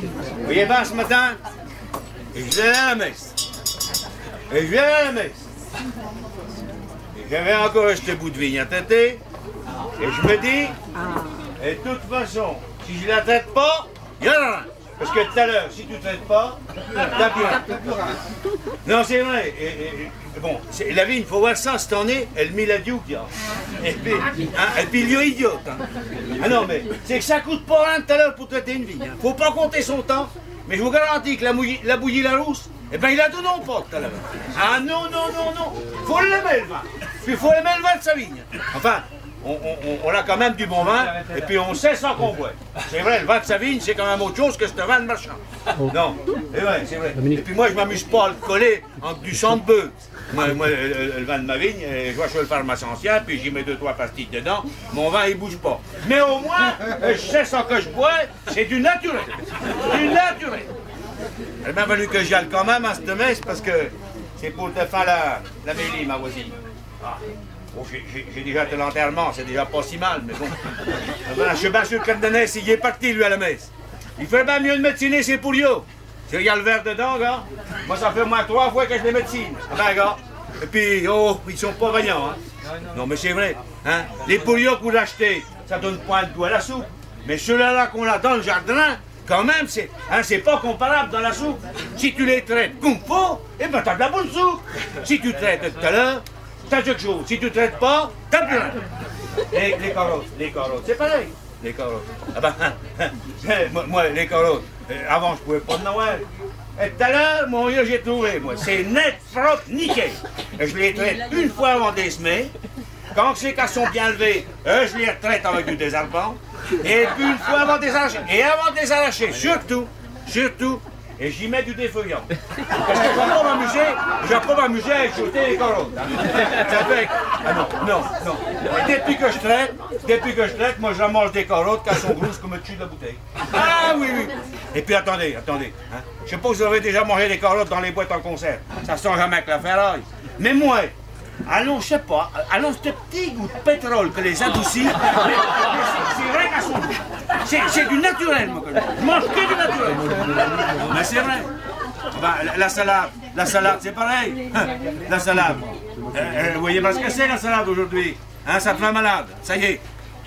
Vous voyez bien ce matin, et je vais à la messe. Et je vais à la messe. Et j'avais encore acheté bout de vigne à têter. Et je me dis, et de toute façon, si je la traite pas, il y en a rien. Parce que tout à l'heure, si tu ne traites pas, t'as plus rien. Non, c'est vrai. Bon, la vigne, il faut voir ça, cette année, elle mit la Duke. Et puis il est idiote. Hein. Ah non, mais c'est que ça coûte pas rien tout à l'heure pour traiter une vigne. Hein. Faut pas compter son temps. Mais je vous garantis que la bouillie la rousse, eh ben il a donné au pot tout à l'heure. Ah non, non, non, non. Faut l'aimer le vin. Puis il faut aimer le vin de sa vigne. Enfin, on a quand même du bon vin, et puis on sait sans qu'on boit. C'est vrai, le vin de sa vigne, c'est quand même autre chose que ce vin de marchand. Non, c'est vrai, c'est vrai. Et puis moi, je m'amuse pas à le coller entre du sang de bœuf. Moi, le vin de ma vigne, je vois chez le pharmacien, puis j'y mets 2-3 pastilles dedans, mon vin, il bouge pas. Mais au moins, je sais sans que je bois, c'est du naturel. Du naturel. Il m'a fallu que j'y aille quand même à cette messe, parce que c'est pour te faire la mêlée, ma voisine. Ah. Bon, j'ai déjà été l'enterrement, c'est déjà pas si mal, mais bon. Je suis bien sûr que Candanès, il est parti, lui, à la messe. Il fait bien mieux de médeciner ses poulios. Si il y a le verre dedans, gars, moi, ça fait au moins 3 fois que je les médecine. Ben, gars. Et puis, oh, ils sont pas vaillants, hein. Non, mais c'est vrai, hein. Les poulios que vous achetez, ça donne point de goût à la soupe. Mais ceux-là qu'on a dans le jardin, quand même, c'est pas comparable dans la soupe. Si tu les traites comme faut, eh ben, t'as de la bonne soupe. Si tu traites tout à l'heure, t'as quelque chose. Si tu ne traites pas, t'as plus rien. Les carottes, c'est pareil. Les carottes. Ah ben, moi, les carottes, avant, je pouvais pas de Noël. Et tout à l'heure, mon vieux, j'ai trouvé, moi. C'est net, propre, nickel. Et je les traite une fois avant de les semer. Quand c'est qu'elles sont bien levées, je les retraite avec du désherbant. Et puis une fois avant de les arracher. Et avant de les arracher, surtout, et j'y mets du défeuillant. Parce que je vais pas m'amuser à échouter les carottes. Ça fait... Ah non. Et depuis que je traite, moi je mange des carottes quand elles sont grosses comme le dessus de la bouteille. Ah oui. Et puis attendez. Hein. Je sais pas si vous avez déjà mangé des carottes dans les boîtes en conserve. Ça sent jamais avec la ferraille. Mais moi, allons, je sais pas, ce petit goût de pétrole que les adoucit, c'est vrai qu'elles sont... C'est du naturel, moi. Je mange que du naturel. Mais c'est vrai. Ben, la salade, c'est pareil. La salade. Vous voyez pas ce que c'est, la salade, aujourd'hui. Hein, ça te fait malade. Ça y est.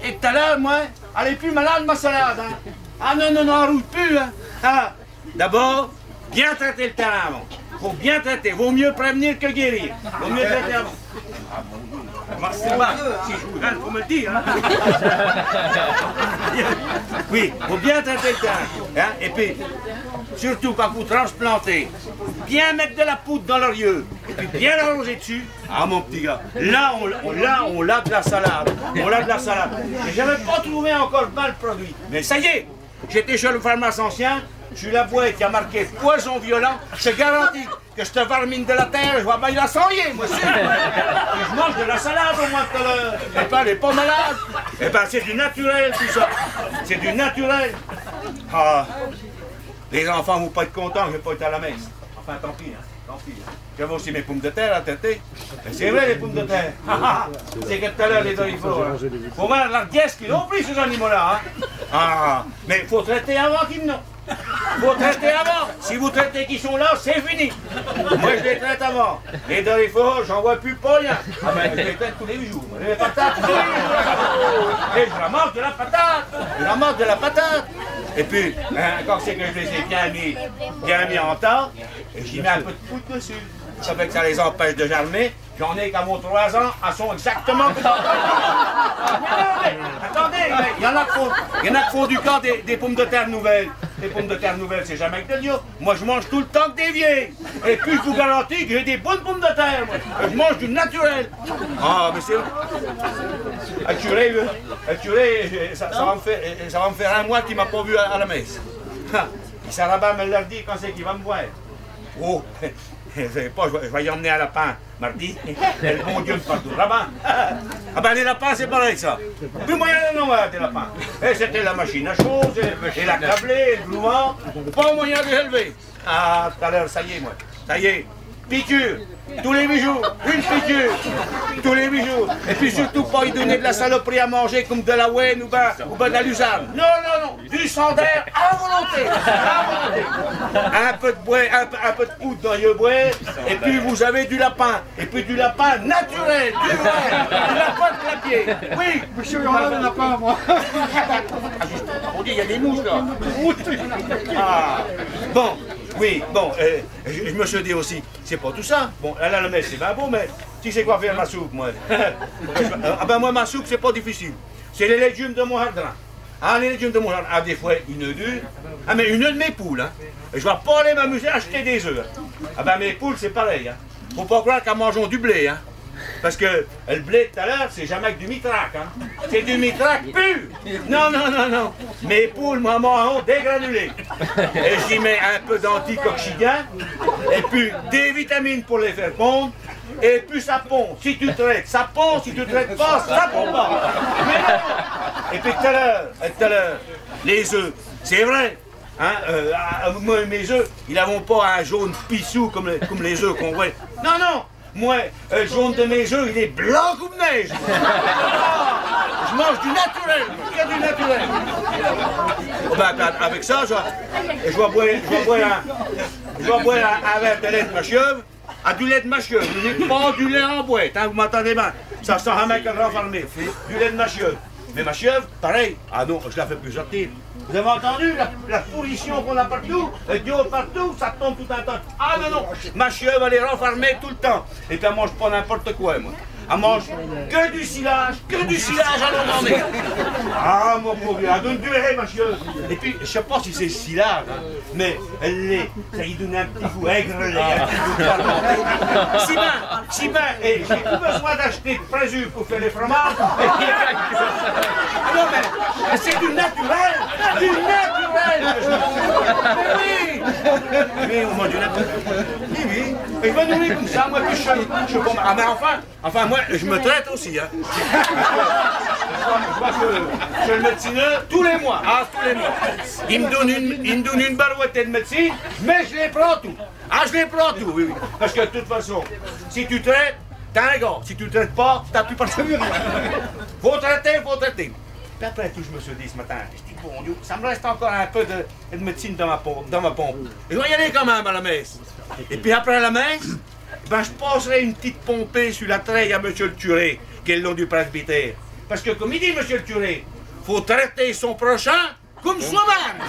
Et tout à l'heure, moi, elle est plus malade, ma salade. Hein. Ah non, elle rouille plus. Hein. Ah. D'abord, bien traiter le terrain avant. Faut bien traiter. Vaut mieux prévenir que guérir. Vaut mieux traiter avant. Ah bon. C'est pas. Si je vous rêve, faut me le dire. Hein. Oui, faut bien traiter le terrain. Hein. Et puis, surtout quand vous transplantez, bien mettre de la poudre dans leur yeux. Et puis bien l'arroser dessus. Ah mon petit gars, là on a de la salade. Et j'avais pas trouvé encore le mal produit. Mais ça y est, j'étais chez le pharmacien. Sur la boîte qui a marqué poison violent, je te garantis que je te vermine de la terre, je vois bien il a s'enlier, moi aussi. Et je mange de la salade au moins tout à l'heure. Et ben elle n'est pas malade. Et ben c'est du naturel tout ça. C'est du naturel. Ah, les enfants vont pas être contents, je vais pas être à la messe. Enfin tant pis, hein, tant pis. J'avais aussi mes pommes de terre à têter. C'est vrai les pommes de terre. C'est que tout à l'heure les doliphos. Faut voir la dièse qu'ils ont pris ces animaux-là. Hein. Ah, mais il faut traiter avant qu'ils n'ont. Faut traiter avant. Si vous traitez qui sont là, c'est fini. Moi, je les traite avant. Les doliphos, j'en vois plus pas rien. Ah ben, je les traite tous les jours. Les patates, tous les jours. Et je la mange de la patate. Et puis, quand c'est que je les ai bien mis en tas, j'y mets un peu de poudre dessus. Ça fait que ça les empêche de germer. J'en ai qu'à mon 3 ans, elles sont exactement comme ça. Attendez, il y en a qui font du camp des pommes de terre nouvelles. Les pommes de terre nouvelles, c'est jamais que de l'eau. Moi, je mange tout le temps que des vieilles. Et puis, je vous garantis que j'ai des bonnes pommes de terre, moi. Je mange du naturel. Ah, mais c'est vrai. Ça va me faire un mois qu'il ne m'a pas vu à la messe. Sarabin me l'a dit quand c'est qu'il va me voir. Oh, je ne sais pas, je vais y emmener un lapin mardi. Et le bon Dieu me parle tout. Rabbin. Ah ben les lapins, c'est pareil ça. Plus moyen d'en avoir des lapins. Et c'était la machine à chose, et la câblée, et le glouement. Pas moyen de l'élever. Ah, tout à l'heure, ça y est, moi. Ça y est, piqûre. Tous les 8 jours, une piqûre. Tous les 8 jours. Et puis surtout pas y donner de la saloperie à manger comme de la Wen ou ben de la Luzanne. Non, non, non. Du sang d'air à volonté. À volonté. Un peu de bois, un peu de poudre dans le bois. Et puis vous avez du lapin. Et puis du lapin naturel, du vrai. Du lapin de clapier. Oui. Monsieur, il y en a un lapin, moi. Ah, justement, on dit, il y a des mouches là. Ah. Bon, oui, bon, je me suis dit aussi, c'est pas tout ça. Bon, là, la messe, c'est bien beau, mais tu sais quoi faire ma soupe, moi. Ah ben moi, ma soupe, c'est pas difficile. C'est les légumes de mon jardin. Ah, les légumes de mon jardin. Ah, des fois, une œuf. Ah, mais une œuf de mes poules, hein. Et je vais pas aller m'amuser à acheter des œufs. Ah ben mes poules, c'est pareil, hein. Faut pas croire qu'elles mangent du blé, hein. Parce que le blé tout à l'heure, c'est jamais que du mitraque, hein. C'est du mitraque pur. Non, non, non, non. Mes poules, moi, mangent dégranulé. Et j'y mets un peu d'anticoxidien, et puis des vitamines pour les faire pondre, et puis ça pond. Si tu traites, ça pond. Si tu traites pas, ça pond pas. Mais non. Et puis tout à l'heure, les œufs, c'est vrai. Hein, moi, mes œufs, ils n'avont pas un jaune pissou comme les œufs qu'on voit. Non, non. Moi, le jaune de mes œufs, il est blanc comme neige. Je mange du naturel, que du naturel. Oh ben, avec ça, je vais boire un verre de lait de ma chèvre, à du lait de ma chèvre, pas du lait en boîte, hein, vous m'entendez bien. Ça sent un mec à renfermer, du lait de ma chèvre. Mais ma chèvre, pareil. Ah non, je la fais plus sortir. Vous avez entendu la pourrition qu'on a partout, le dio partout, ça tombe tout un temps. Ah non, non, ma chèvre, elle est renfermée tout le temps. Et puis elle mange pas n'importe quoi, moi. Elle mange que du silage à l'emmandé. Ah mon pauvre, elle donne du lait, ma chèvre. Et puis, je sais pas si c'est silage, hein, mais ça lui donne un petit goût aigre, un petit goût fermenté. Si ben, et j'ai plus besoin d'acheter de présus pour faire les fromages. Non mais c'est du naturel. Du naturel que je mange. Mais oui. Mais on mange du naturel. Oui, oui. Et je vais nourrir comme ça, moi, puis je suis pas mal. Ah, mais enfin, moi, je me traite aussi, hein. Je vois que chez le médecineur, tous les mois, tous les mois. Il me donne une barouette de médecine, mais je les prends tout. Ah, je les prends tout, oui, oui. Parce que de toute façon, si tu traites, t'as un gars. Si tu ne traites pas, t'as plus personne. Faut traiter, faut traiter. Puis après tout, je me suis dit ce matin, je dis, bon Dieu, ça me reste encore un peu de médecine dans ma pompe. Et je vais y aller quand même à la messe. Et puis après la messe, ben, je passerai une petite pompée sur la treille à M. le curé, qui est le nom du presbytère. Parce que comme il dit M. le curé, faut traiter son prochain comme soi-même.